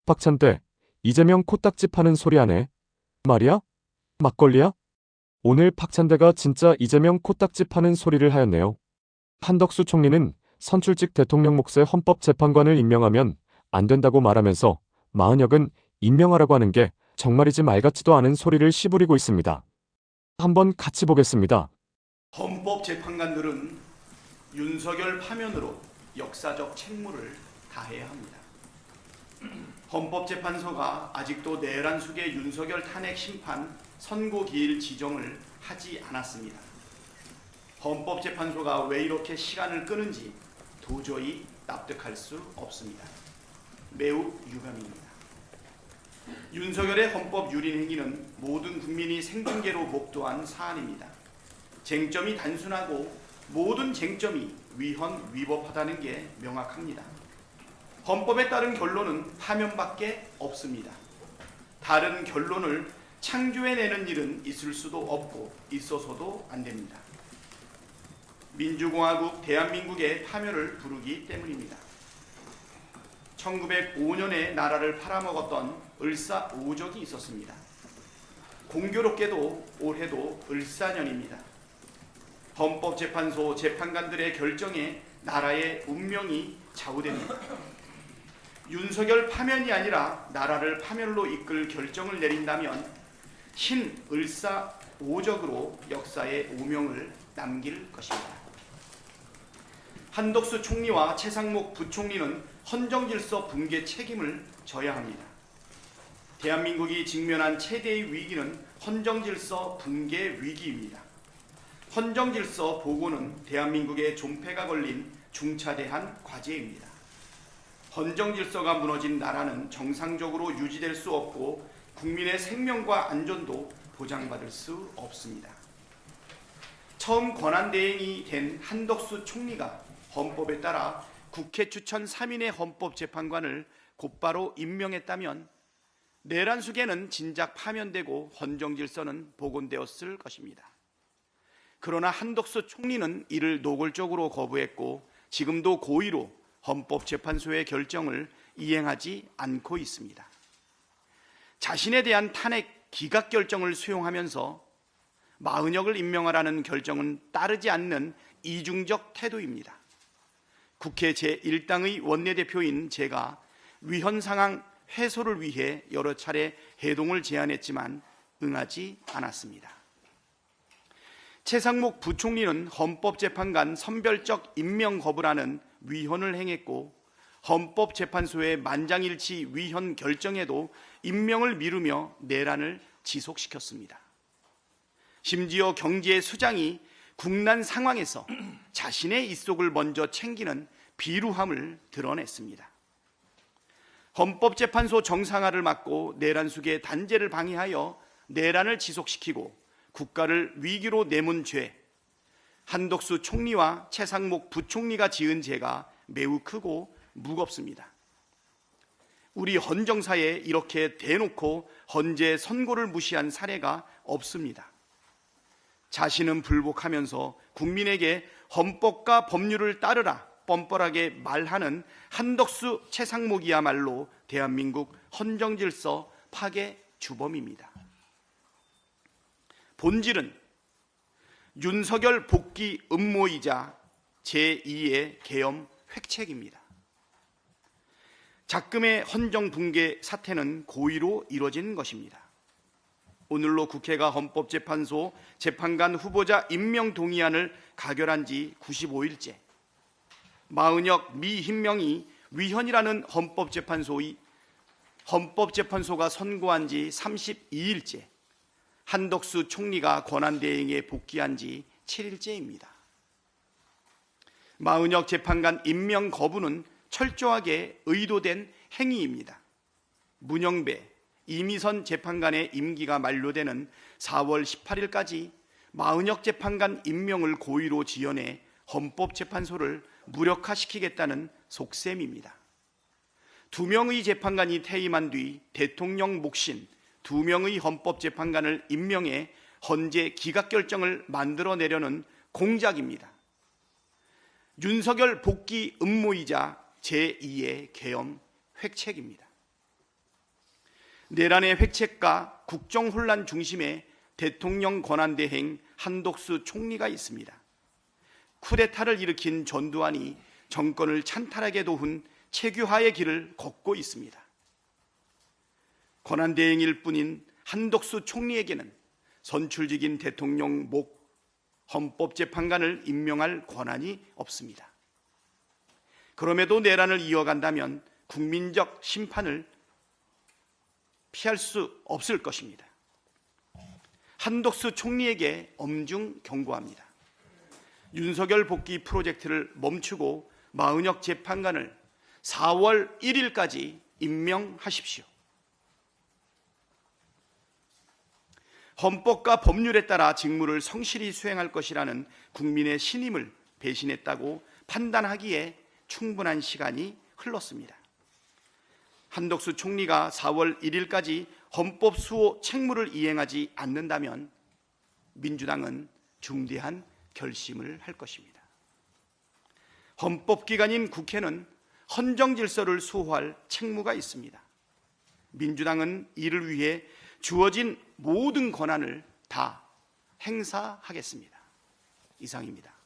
박찬대, 이재명 코딱지 파는 소리 하네. 말이야? 막걸리야? 오늘 박찬대가 진짜 이재명 코딱지 파는 소리를 하였네요. 한덕수 총리는 선출직 대통령 몫의 헌법재판관을 임명하면 안 된다고 말하면서 마은혁은 임명하라고 하는 게 정말이지 말 같지도 않은 소리를 씨부리고 있습니다. 한번 같이 보겠습니다. 헌법재판관들은 윤석열 파면으로 역사적 책무를 다해야 합니다. 헌법재판소가 아직도 내란숙의 윤석열 탄핵 심판 선고기일 지정을 하지 않았습니다. 헌법재판소가 왜 이렇게 시간을 끄는지 도저히 납득할 수 없습니다. 매우 유감입니다. 윤석열의 헌법 유린 행위는 모든 국민이 생중계로 목도한 사안입니다. 쟁점이 단순하고 모든 쟁점이 위헌 위법하다는 게 명확합니다. 헌법에 따른 결론은 파면밖에 없습니다. 다른 결론을 창조해내는 일은 있을 수도 없고 있어서도 안 됩니다. 민주공화국 대한민국의 파멸을 부르기 때문입니다. 1905년에 나라를 팔아먹었던 을사오적이 있었습니다. 공교롭게도 올해도 을사년입니다. 헌법재판소 재판관들의 결정에 나라의 운명이 좌우됩니다. 윤석열 파면이 아니라 나라를 파멸로 이끌 결정을 내린다면 신을사오적으로 역사의 오명을 남길 것입니다. 한덕수 총리와 최상목 부총리는 헌정질서 붕괴 책임을 져야 합니다. 대한민국이 직면한 최대의 위기는 헌정질서 붕괴 위기입니다. 헌정질서 보고는 대한민국의 존폐가 걸린 중차대한 과제입니다. 헌정질서가 무너진 나라는 정상적으로 유지될 수 없고 국민의 생명과 안전도 보장받을 수 없습니다. 처음 권한대행이 된 한덕수 총리가 헌법에 따라 국회 추천 3인의 헌법재판관을 곧바로 임명했다면 내란숙에는 진작 파면되고 헌정질서는 복원되었을 것입니다. 그러나 한덕수 총리는 이를 노골적으로 거부했고 지금도 고의로 헌법재판소의 결정을 이행하지 않고 있습니다. 자신에 대한 탄핵 기각 결정을 수용하면서 마은혁을 임명하라는 결정은 따르지 않는 이중적 태도입니다. 국회 제1당의 원내대표인 제가 위헌 상황 해소를 위해 여러 차례 회동을 제안했지만 응하지 않았습니다. 최상목 부총리는 헌법재판관 선별적 임명 거부라는 위헌을 행했고 헌법재판소의 만장일치 위헌 결정에도 임명을 미루며 내란을 지속시켰습니다. 심지어 경제 수장이 국난 상황에서 자신의 입속을 먼저 챙기는 비루함을 드러냈습니다. 헌법재판소 정상화를 막고 내란숙의 단죄를 방해하여 내란을 지속시키고 국가를 위기로 내몬 죄, 한덕수 총리와 최상목 부총리가 지은 죄가 매우 크고 무겁습니다. 우리 헌정사에 이렇게 대놓고 헌재 선고를 무시한 사례가 없습니다. 자신은 불복하면서 국민에게 헌법과 법률을 따르라 뻔뻔하게 말하는 한덕수 최상목이야말로 대한민국 헌정질서 파괴 주범입니다. 본질은 윤석열 복귀 음모이자 제2의 계엄 획책입니다. 작금의 헌정 붕괴 사태는 고의로 이뤄진 것입니다. 오늘로 국회가 헌법재판소 재판관 후보자 임명 동의안을 가결한 지 95일째, 마은혁 미임명이 위헌이라는 헌법재판소가 선고한 지 32일째, 한덕수 총리가 권한대행에 복귀한 지 7일째입니다. 마은혁 재판관 임명 거부는 철저하게 의도된 행위입니다. 문영배, 이미선 재판관의 임기가 만료되는 4월 18일까지 마은혁 재판관 임명을 고의로 지연해 헌법재판소를 무력화시키겠다는 속셈입니다. 2명의 재판관이 퇴임한 뒤 대통령 몫인 2명의 헌법재판관을 임명해 헌재 기각결정을 만들어내려는 공작입니다. 윤석열 복귀 음모이자 제2의 계엄 획책입니다. 내란의 획책과 국정 혼란 중심에 대통령 권한대행 한독수 총리가 있습니다. 쿠데타를 일으킨 전두환이 정권을 찬탈하게 도운 체규화의 길을 걷고 있습니다. 권한대행일 뿐인 한독수 총리에게는 선출직인 대통령 목 헌법재판관을 임명할 권한이 없습니다. 그럼에도 내란을 이어간다면 국민적 심판을 피할 수 없을 것입니다. 한독수 총리에게 엄중 경고합니다. 윤석열 복귀 프로젝트를 멈추고 마은혁 재판관을 4월 1일까지 임명하십시오. 헌법과 법률에 따라 직무를 성실히 수행할 것이라는 국민의 신임을 배신했다고 판단하기에 충분한 시간이 흘렀습니다. 한독수 총리가 4월 1일까지 헌법 수호 책무를 이행하지 않는다면 민주당은 중대한 결심을 할 것입니다. 헌법기관인 국회는 헌정 질서를 수호할 책무가 있습니다. 민주당은 이를 위해 주어진 모든 권한을 다 행사하겠습니다. 이상입니다.